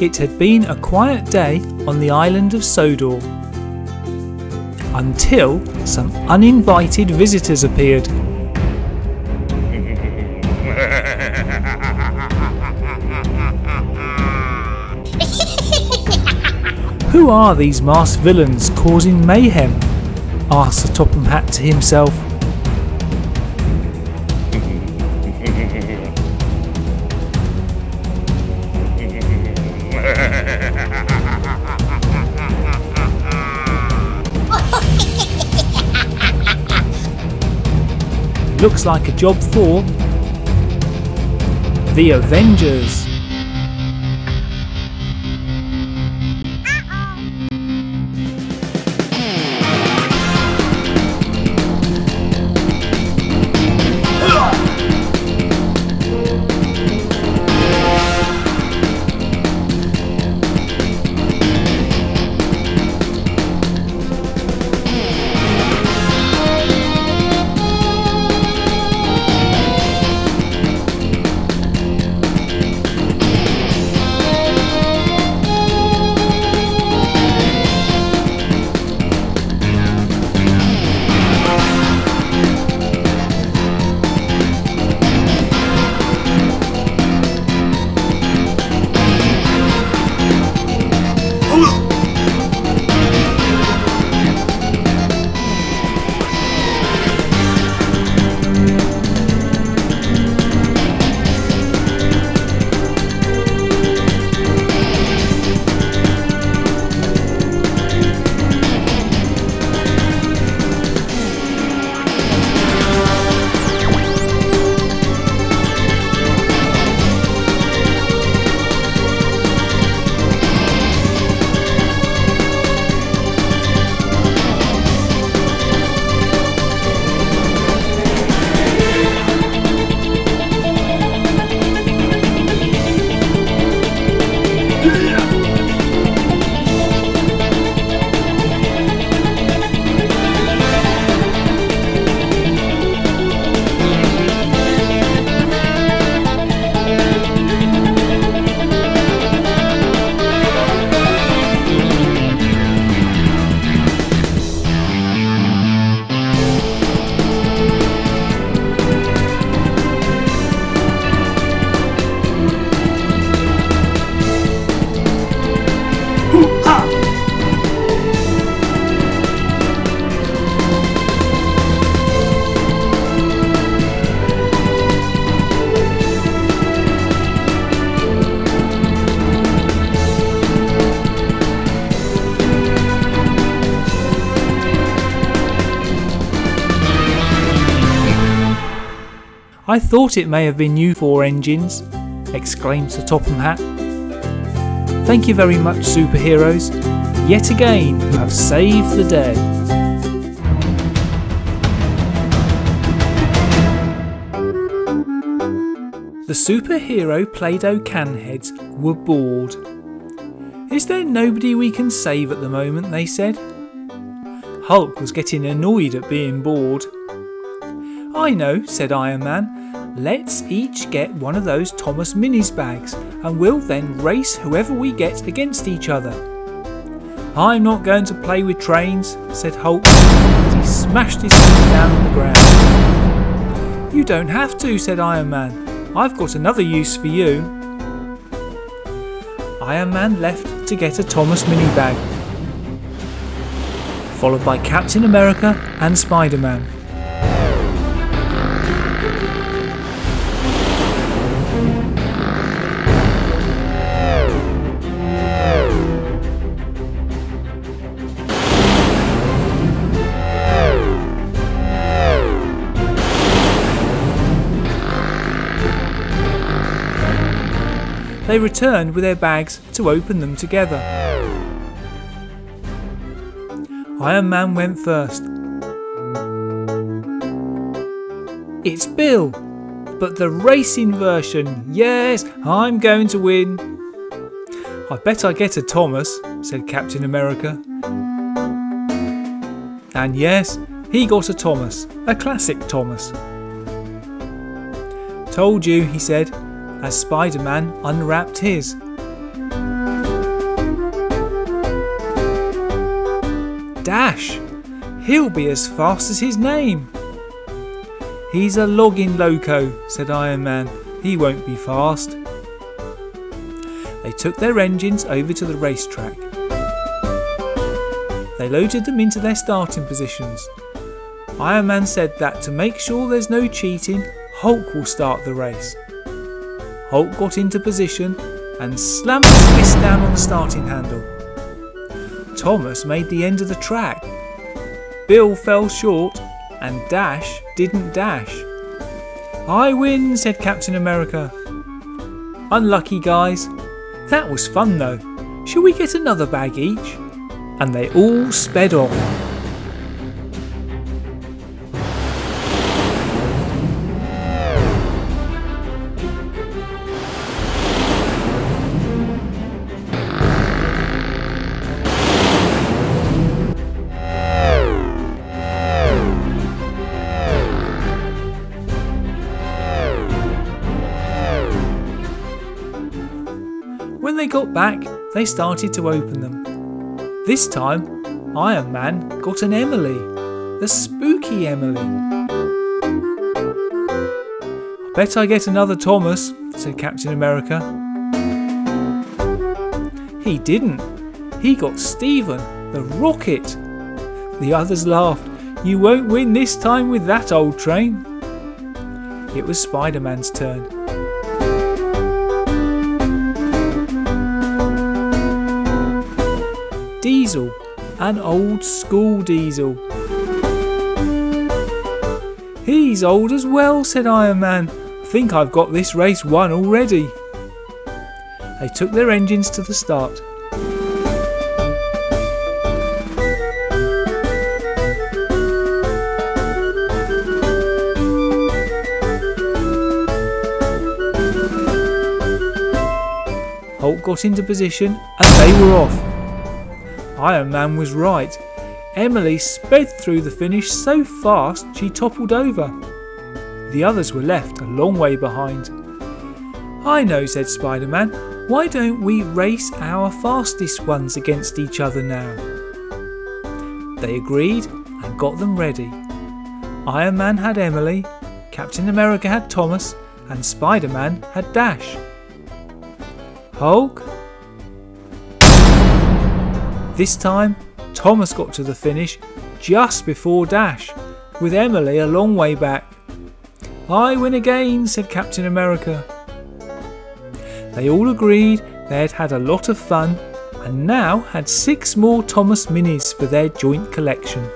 It had been a quiet day on the island of Sodor, until some uninvited visitors appeared. Who are these masked villains causing mayhem? Asked the Topham Hatt to himself. Looks like a job for the Avengers. I thought it may have been you 4 engines, exclaimed Sir Topham Hatt. Thank you very much, superheroes. Yet again, you have saved the day. The superhero Play-Doh can heads were bored. Is there nobody we can save at the moment, they said. Hulk was getting annoyed at being bored. I know, said Iron Man. Let's each get one of those Thomas Minis bags and we'll then race whoever we get against each other. I'm not going to play with trains, said Hulk as he smashed his feet down on the ground. You don't have to, said Iron Man. I've got another use for you. Iron Man left to get a Thomas Mini bag, followed by Captain America and Spider-Man. They returned with their bags to open them together. Iron Man went first. It's Bill, but the racing version. Yes, I'm going to win. I bet I get a Thomas, said Captain America. And yes, he got a Thomas, a classic Thomas. Told you, he said, as Spider-Man unwrapped his. Dash! He'll be as fast as his name. He's a logging loco, said Iron Man. He won't be fast. They took their engines over to the racetrack. They loaded them into their starting positions. Iron Man said that to make sure there's no cheating, Hulk will start the race. Hulk got into position and slammed his fist down on the starting handle. Thomas made the end of the track. Bill fell short and Dash didn't dash. I win, said Captain America. Unlucky guys. That was fun though. Shall we get another bag each? And they all sped off. When they got back, they started to open them. This time, Iron Man got an Emily, the spooky Emily. I bet I get another Thomas, said Captain America. He didn't. He got Stephen, the rocket. The others laughed. You won't win this time with that old train. It was Spider-Man's turn. Diesel, an old school Diesel. He's old as well, said Iron Man. I think I've got this race won already. They took their engines to the start. Hulk got into position and they were off. Iron Man was right. Emily sped through the finish so fast she toppled over. The others were left a long way behind. I know, said Spider-Man. Why don't we race our fastest ones against each other now? They agreed and got them ready. Iron Man had Emily, Captain America had Thomas, and Spider-Man had Dash. Hulk? This time, Thomas got to the finish just before Dash, with Emily a long way back. I win again, said Captain America. They all agreed they had had a lot of fun and now had 6 more Thomas Minis for their joint collection.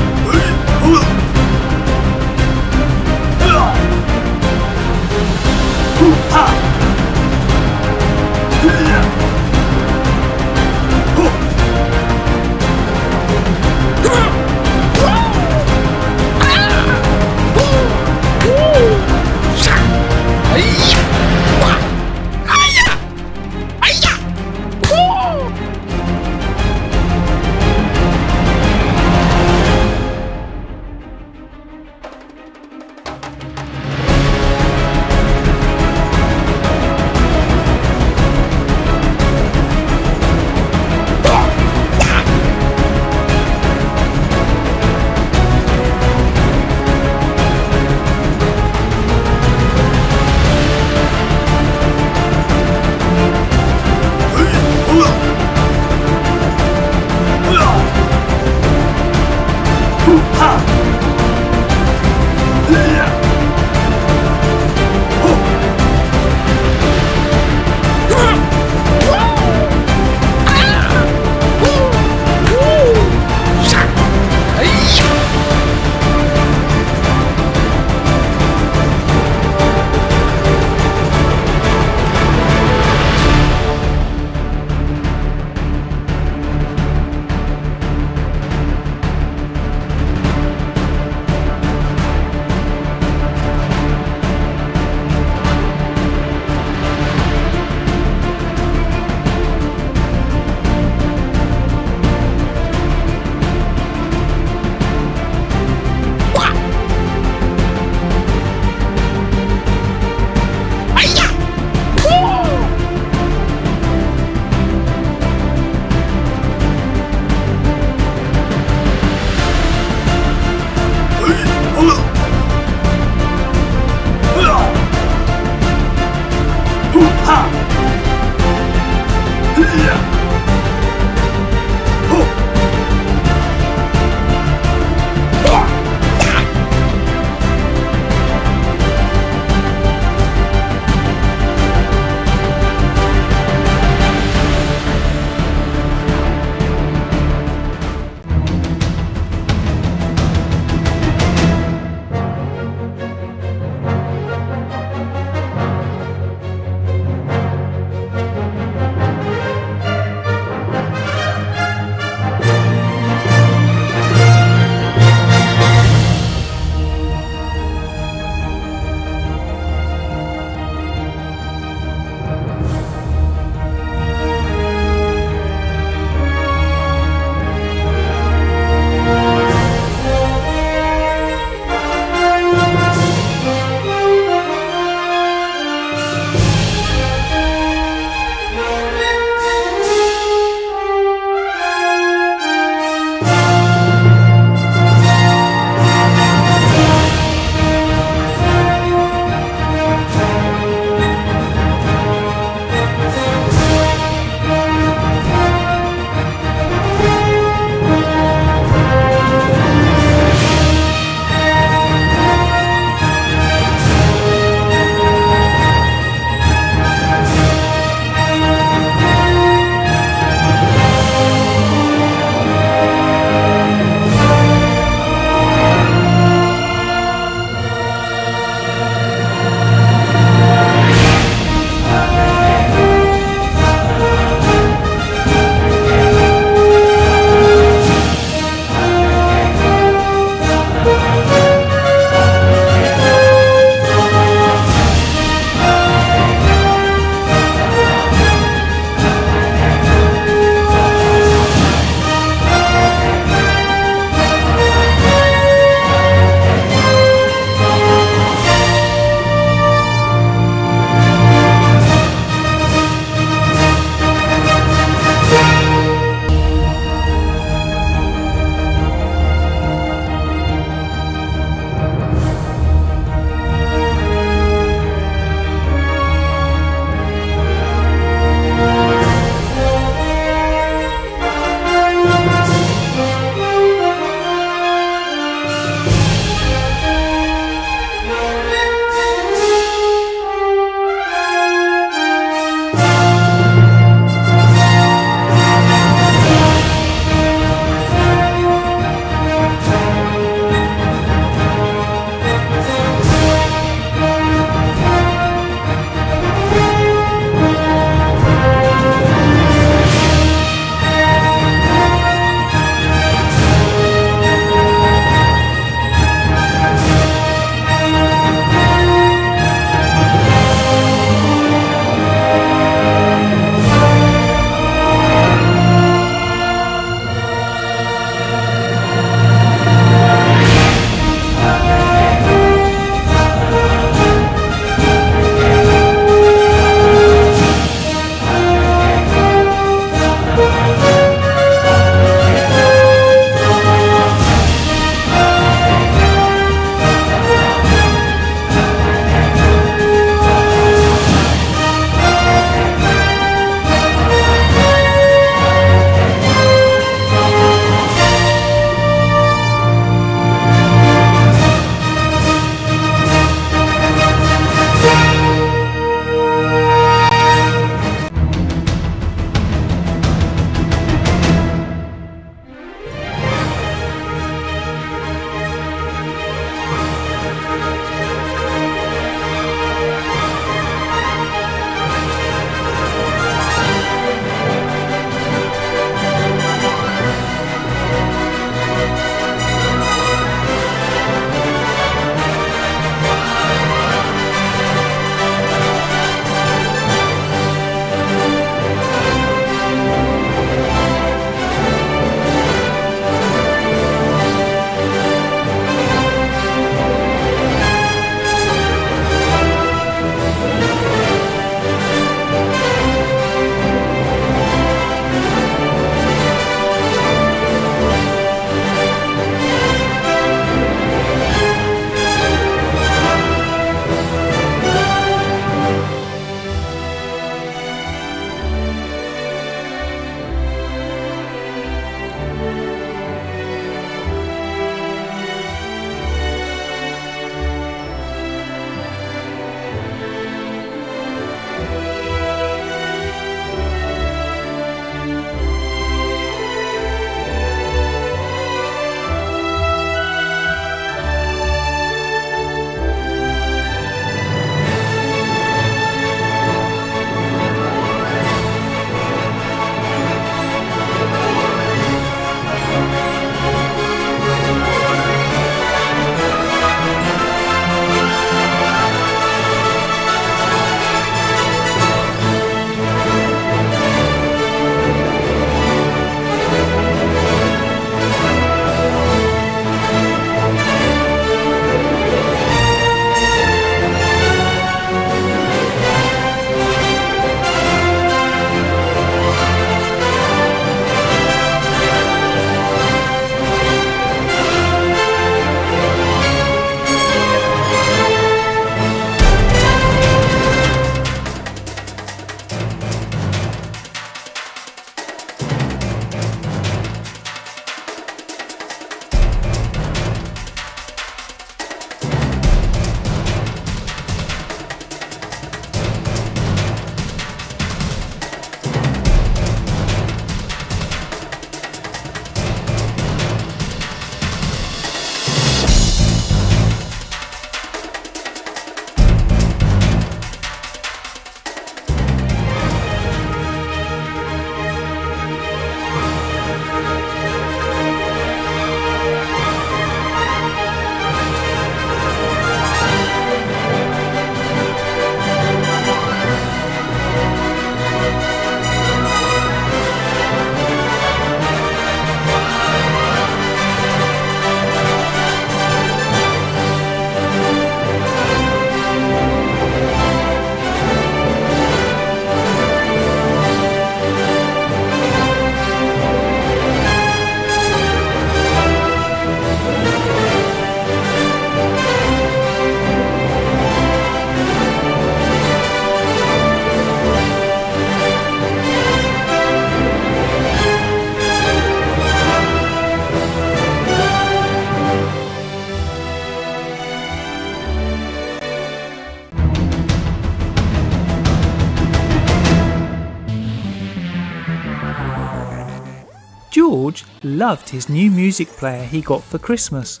George loved his new music player he got for Christmas.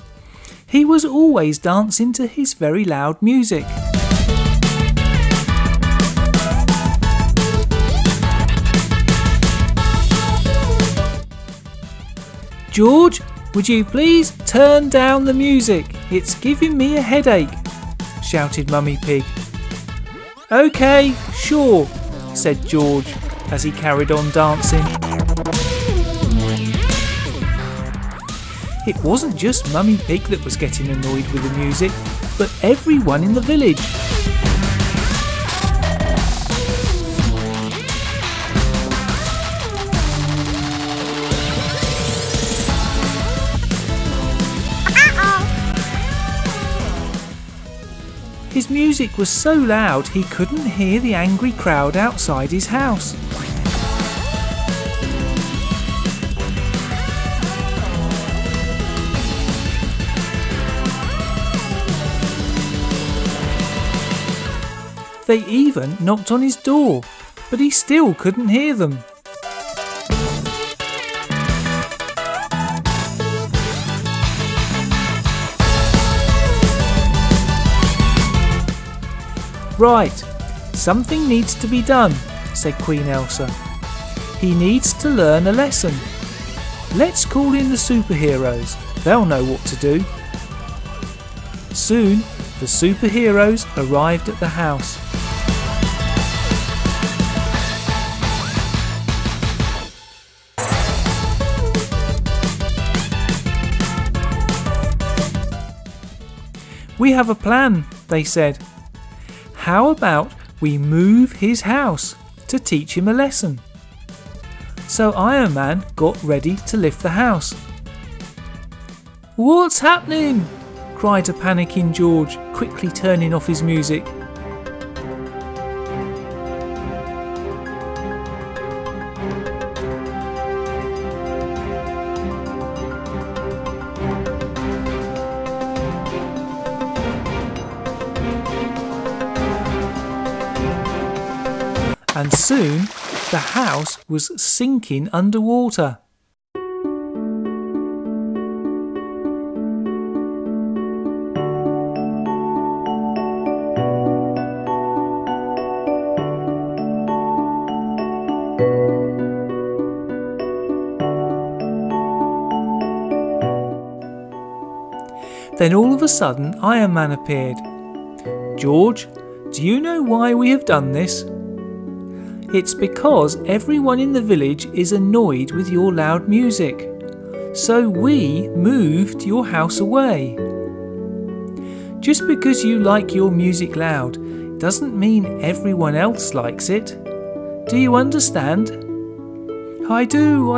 He was always dancing to his very loud music. "George, would you please turn down the music? It's giving me a headache," shouted Mummy Pig. "OK, sure," said George as he carried on dancing. It wasn't just Mummy Pig that was getting annoyed with the music, but everyone in the village. His music was so loud he couldn't hear the angry crowd outside his house. They even knocked on his door, but he still couldn't hear them. "Right, something needs to be done," said Queen Elsa. "He needs to learn a lesson. Let's call in the superheroes. They'll know what to do." Soon, the superheroes arrived at the house. "We have a plan," they said. "How about we move his house to teach him a lesson?" So Iron Man got ready to lift the house. "What's happening?" cried a panicking George, quickly turning off his music. And soon the house was sinking underwater. Then all of a sudden Iron Man appeared. "George, do you know why we have done this?" "It's because everyone in the village is annoyed with your loud music. So we moved your house away. Just because you like your music loud doesn't mean everyone else likes it. Do you understand?" I do.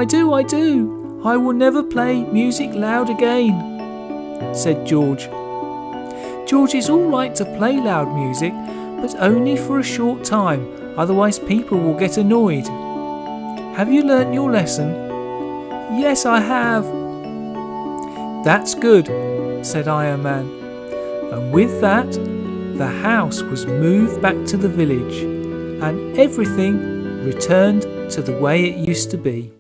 I will never play music loud again," said George. "George, it's all right to play loud music, but only for a short time. Otherwise people will get annoyed. Have you learnt your lesson?" "Yes, I have." "That's good," said Iron Man. And with that, the house was moved back to the village, and everything returned to the way it used to be.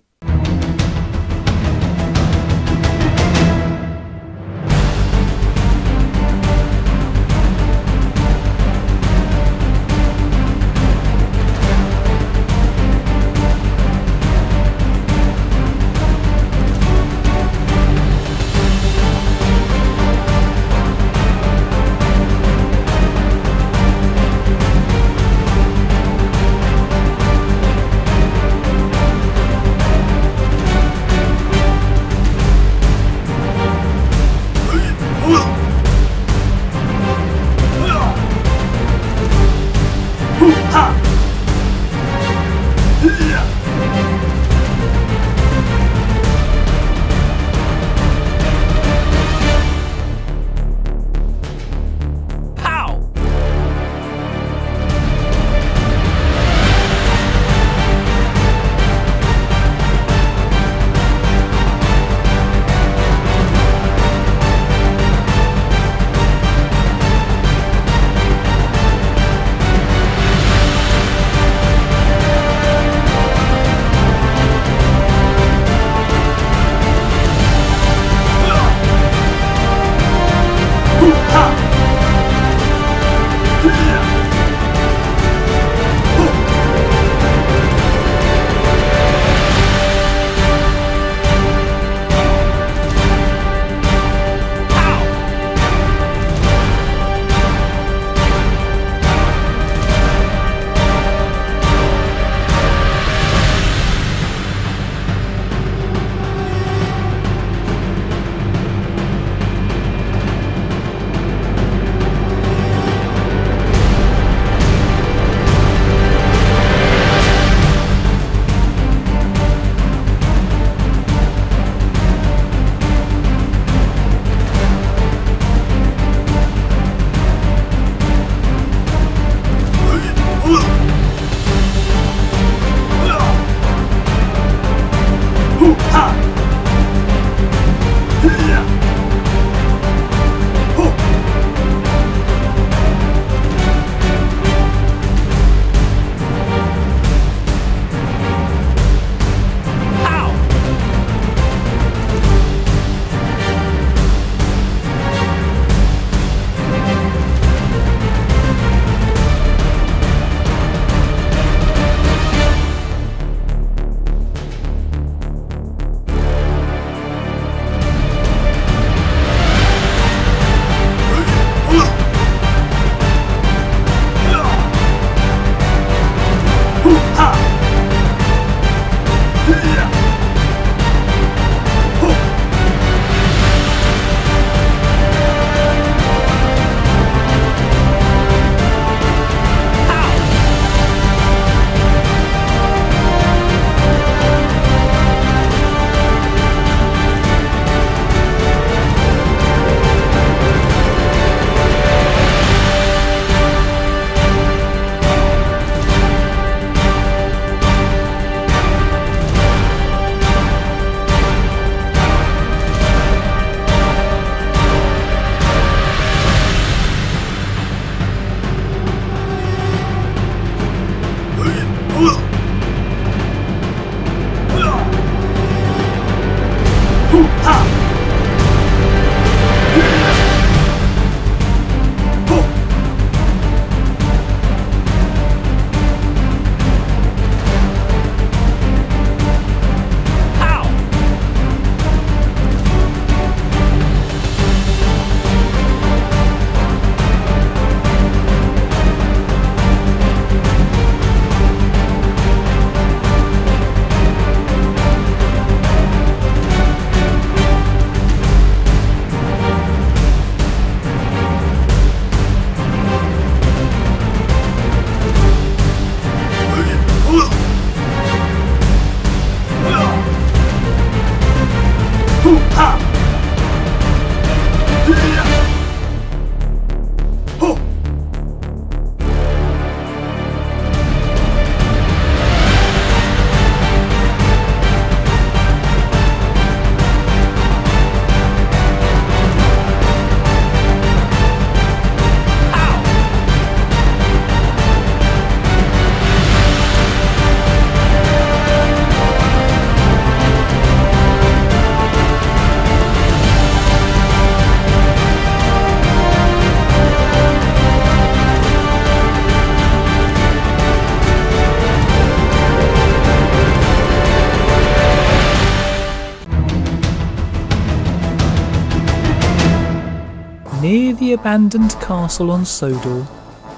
the abandoned castle on Sodor,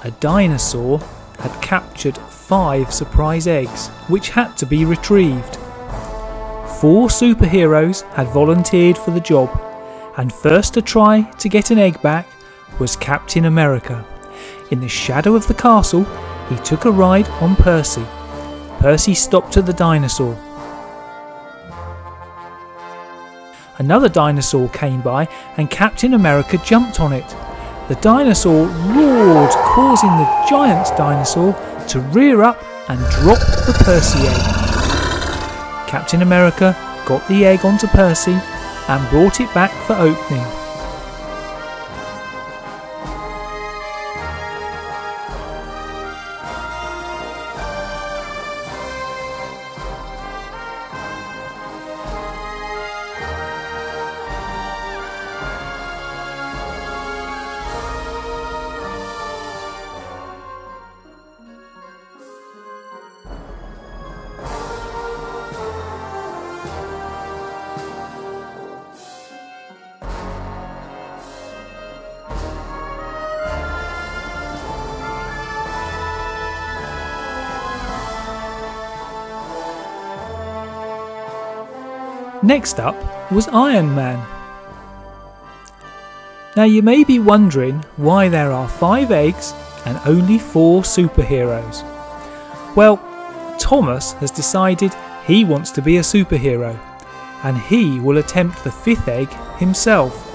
a dinosaur had captured 5 surprise eggs which had to be retrieved. 4 superheroes had volunteered for the job, and first to try to get an egg back was Captain America. In the shadow of the castle, he took a ride on Percy. Percy stopped at the dinosaur. Another dinosaur came by and Captain America jumped on it. The dinosaur roared, causing the giant dinosaur to rear up and drop the Percy egg. Captain America got the egg onto Percy and brought it back for opening. Next up was Iron Man. Now you may be wondering why there are 5 eggs and only 4 superheroes. Well, Thomas has decided he wants to be a superhero, and he will attempt the 5th egg himself.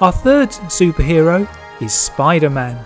Our 3rd superhero is Spider-Man.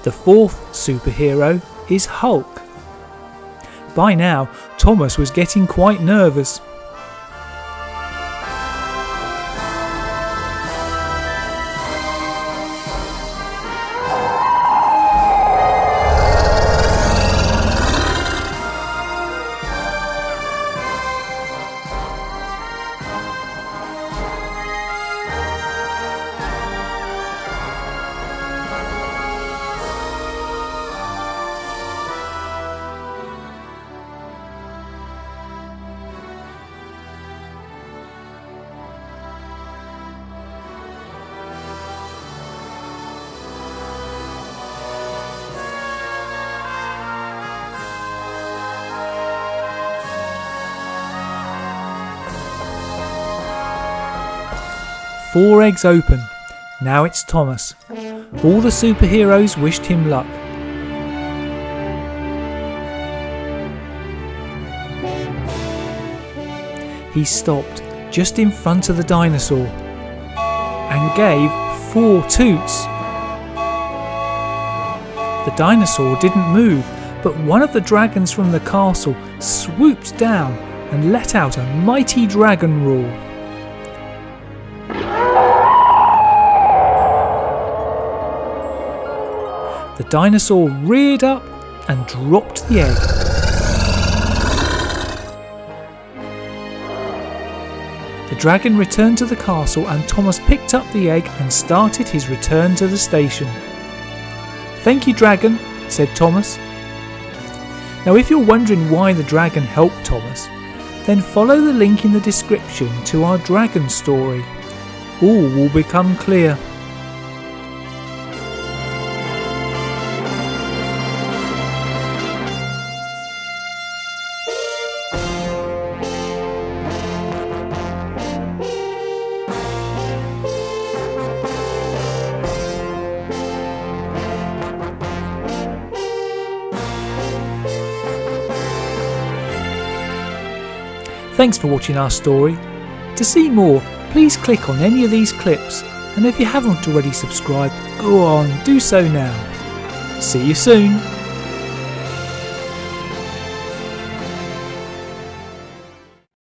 The 4th superhero is Hulk. By now, Thomas was getting quite nervous. Four eggs open. Now it's Thomas. All the superheroes wished him luck. He stopped just in front of the dinosaur and gave 4 toots. The dinosaur didn't move, but one of the dragons from the castle swooped down and let out a mighty dragon roar. The dinosaur reared up and dropped the egg. The dragon returned to the castle and Thomas picked up the egg and started his return to the station. "Thank you, dragon," said Thomas. Now if you're wondering why the dragon helped Thomas, then follow the link in the description to our dragon story. All will become clear. Thanks for watching our story. To see more, please click on any of these clips, and if you haven't already subscribed, go on, do so now. See you soon.